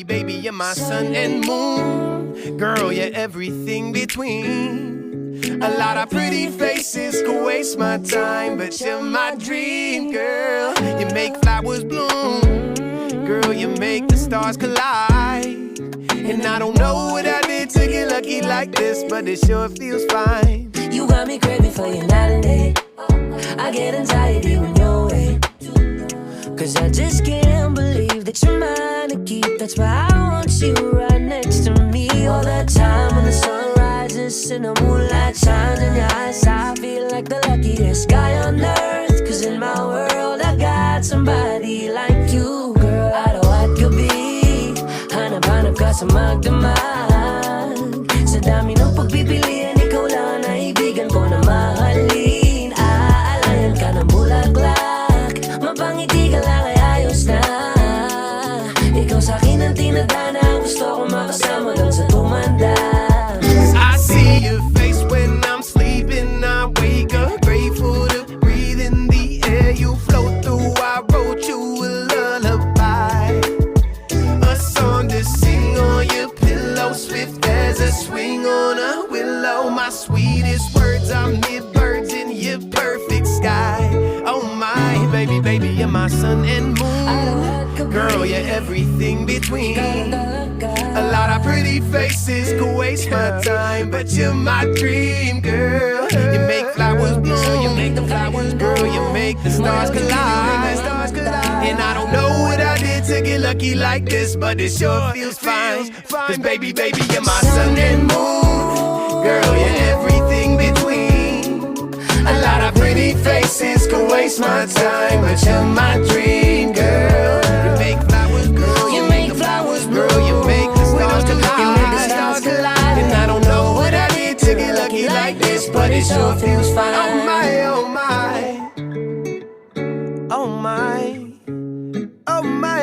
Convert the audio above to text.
Baby, you're my sun and moon. Girl, you're everything between. A lot of pretty faces could waste my time, but you're my dream, girl. You make flowers bloom. Girl, you make the stars collide. And I don't know what I did to get lucky like this, but it sure feels fine. You got me craving for you night and day. I get anxiety when you're away, 'cause I just can't believe that you're mine to keep. That's why I want you right next to me all the time. When the sun rises and the moonlight shines in your eyes, I feel like the luckiest guy on earth. 'Cause in my world I got somebody like you. Girl, I know I could be hanap-hanap ka sa magdamag. Sa dami ng pagpipilian, ikaw lang ang naibigan ko na mahalin. Aalayan ka ng bulaklak, mapangiti ka lang ay ayos na. Ikaw sa'kin ang tinadhana, gusto ko makasama lang sa tumanda. I see your face when I'm sleeping. I wake up grateful to breathe in the air you float through. I wrote you a lullaby, a song to sing on your pillow, swift as a swing on a willow. My sweetest words are mid-birds in your perfect sky. Oh my, baby, you're my sun and moon. Girl, you're everything between. A lot of pretty faces could waste my time, but you're my dream, girl. You make flowers bloom, you make the flowers grow, you make the stars collide. And I don't know what I did to get lucky like this, but it sure feels fine. 'Cause baby, you're my sun and moon. Girl, you're everything between. A lot of pretty faces could waste my time, but you're my dream, girl. You make flowers grow, you make the flowers grow, you make the stars collide. And I don't know what I did to get lucky like this, but it sure feels fine. Oh my, oh my, oh my, oh my,